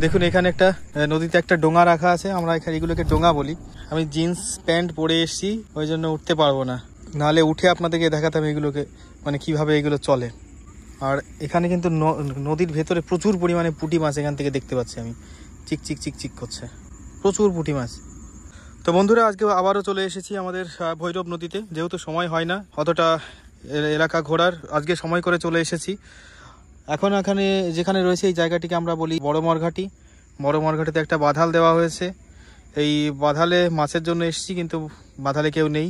দেখুন এখানে একটা নদীতে একটা ডোঙা রাখা আছে, আমরা এখানে এগুলোকে ডোঙা বলি। আমি জিন্স প্যান্ট পরে এসেছি, ওই জন্য উঠতে পারবো না, নাহলে উঠে আপনাদেরকে দেখাতাম এগুলোকে মানে কিভাবে এগুলো চলে। আর এখানে কিন্তু নদীর ভেতরে প্রচুর পরিমাণে পুঁটি মাছ এখান থেকে দেখতে পাচ্ছি আমি, চিক চিক চিক চিক করছে, প্রচুর পুঁটি মাছ। তো বন্ধুরা, আজকে আবারও চলে এসেছি আমাদের ভৈরব নদীতে, যেহেতু সময় হয় না অতটা এলাকা ঘোরার, আজকে সময় করে চলে এসেছি। এখন এখানে যেখানে রয়েছে এই জায়গাটিকে আমরা বলি বড় মরঘাটি। বড় মরঘাটিতে একটা বাঁধাল দেওয়া হয়েছে, এই বাঁধালে মাছের জন্য এসেছি, কিন্তু বাঁধালে কেউ নেই।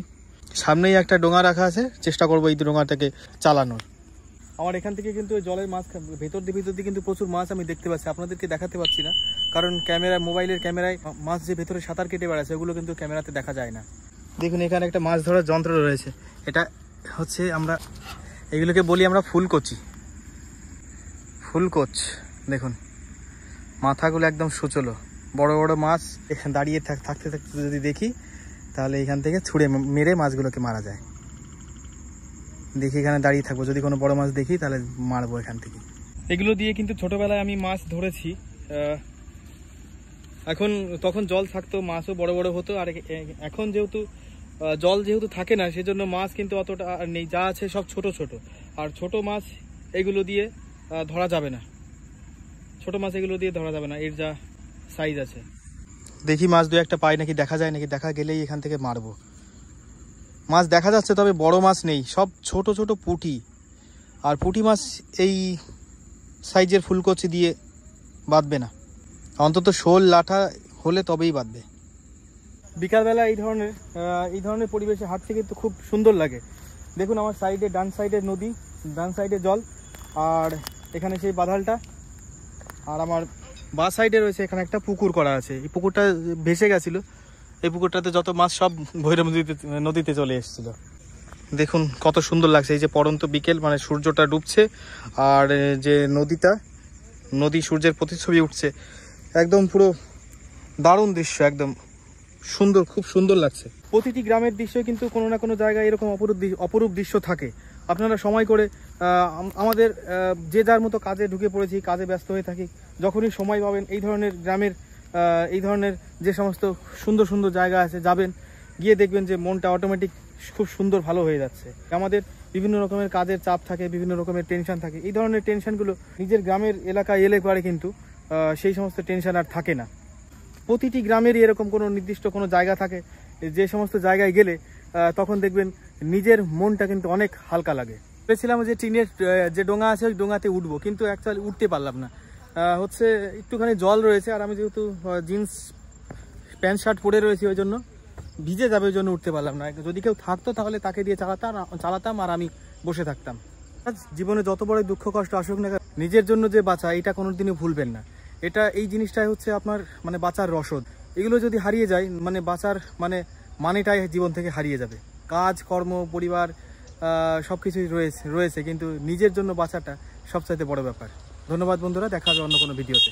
সামনেই একটা ডোঙা রাখা আছে, চেষ্টা করবো এই ডোঙাটাকে চালানোর। আমার এখান থেকে কিন্তু জলের মাছ ভেতর দিয়ে কিন্তু প্রচুর মাছ আমি দেখতে পাচ্ছি, আপনাদেরকে দেখাতে পাচ্ছি না, কারণ মোবাইলের ক্যামেরায় মাছ যে ভেতরে সাঁতার কেটে বেড়াচ্ছে ওগুলো কিন্তু ক্যামেরাতে দেখা যায় না। দেখুন এখানে একটা মাছ ধরার যন্ত্র রয়েছে, এটা হচ্ছে এগুলোকে বলি আমরা ফুলকচি, ফুলকোচ। দেখুন মাথাগুলো একদম সুচলো, বড় বড় মাছ এখানে দাঁড়িয়ে থাকতে থাকতে যদি দেখি তাহলে এখান থেকে ছুঁড়ে মেরে মাছগুলোকে মারা যায়। দেখি এখানে দাঁড়িয়ে থাকবো, যদি কোনো বড় মাছ দেখি তাহলে মারবো এখান থেকে। এগুলো দিয়ে কিন্তু ছোটবেলায় আমি মাছ ধরেছি, তখন জল থাকতো, মাছও বড় বড় হতো। আর এখন জল যেহেতু থাকে না, সেজন্য মাছ কিন্তু অতটা নেই, যা আছে সব ছোট ছোট। আর ছোট মাছ এগুলো দিয়ে ধরা যাবে না, ছোট মাছ এগুলো দিয়ে ধরা যাবে না, এর যা সাইজ আছে। দেখি মাছ দু একটা পাই নাকি, দেখা যায় নাকি, দেখা গেলেই এখান থেকে মারবো। মাছ দেখা যাচ্ছে, তবে বড় মাছ নেই, সব ছোট ছোট পুঁটি। আর পুঁটি মাছ এই সাইজের ফুলকচি দিয়ে বাঁধবে না, অন্তত শোল লাঠা হলে তবেই বাঁধবে। বিকালবেলা এই ধরনের পরিবেশে হাঁটতে কিন্তু খুব সুন্দর লাগে। দেখুন আমার সাইডে, ডান সাইডে নদী, ডান সাইডে জল, আর এখানে সেই বাঁধালটা। আর আমার বাঁ সাইডে রয়েছে এখানে একটা পুকুর করা আছে, এই পুকুরটা ভেসে গেছিলো, এই পুকুরটাতে যত মাছ সব ভৈরব নদীতে চলে এসেছিল। দেখুন কত সুন্দর লাগছে, এই যে পড়ন্ত বিকেল, মানে সূর্যটা ডুবছে আর যে নদী সূর্যের প্রতিচ্ছবি উঠছে, একদম পুরো দারুণ দৃশ্য, একদম সুন্দর, খুব সুন্দর লাগছে। প্রতিটি গ্রামের দৃশ্য কিন্তু কোনো না কোনো জায়গায় এরকম অপরূপ দৃশ্য থাকে। আপনারা সময় করে আমাদের যে যার মতো কাজে ঢুকে পড়েছি, কাজে ব্যস্ত হয়ে থাকি, যখনই সময় পাবেন এই ধরনের গ্রামের এই ধরনের যে সমস্ত সুন্দর সুন্দর জায়গা আছে যাবেন, গিয়ে দেখবেন যে মনটা অটোমেটিক খুব সুন্দর ভালো হয়ে যাচ্ছে। আমাদের বিভিন্ন রকমের কাজের চাপ থাকে, বিভিন্ন রকমের টেনশন থাকে, এই ধরনের টেনশনগুলো নিজের গ্রামের এলাকায় এলে পরে কিন্তু সেই সমস্ত টেনশন আর থাকে না। প্রতিটি গ্রামেরই এরকম কোনো নির্দিষ্ট কোনো জায়গা থাকে, যে সমস্ত জায়গায় গেলে তখন দেখবেন নিজের মনটা কিন্তু অনেক হালকা লাগে। ভেবেছিলাম যে টিনের যে ডোঙা আছে ওই ডোঙাতে উঠবো, কিন্তু অ্যাকচুয়ালি উঠতে পারলাম না, একটুখানি জল রয়েছে, আর আমি যেহেতু জিন্স প্যান্ট শার্ট পরে রয়েছি ওই জন্য ভিজে যাবে, ওই জন্য উঠতে পারলাম না। যদি কেউ থাকতো তাহলে তাকে দিয়ে চালাতাম আর আমি বসে থাকতাম। জীবনে যত বড় দুঃখ কষ্ট আসুক না, নিজের জন্য যে বাঁচা, এটা কোনোদিনও ভুলবেন না। এই জিনিসটাই হচ্ছে আপনার মানে বাঁচার রসদ। এগুলো যদি হারিয়ে যায়, মানে বাঁচার মানেটাই জীবন থেকে হারিয়ে যাবে। কাজ কর্ম পরিবার সবকিছুই রয়েছে, কিন্তু নিজের জন্য বাঁচাটা সবচাইতে বড় ব্যাপার। ধন্যবাদ বন্ধুরা, দেখা হবে অন্য কোনো ভিডিওতে।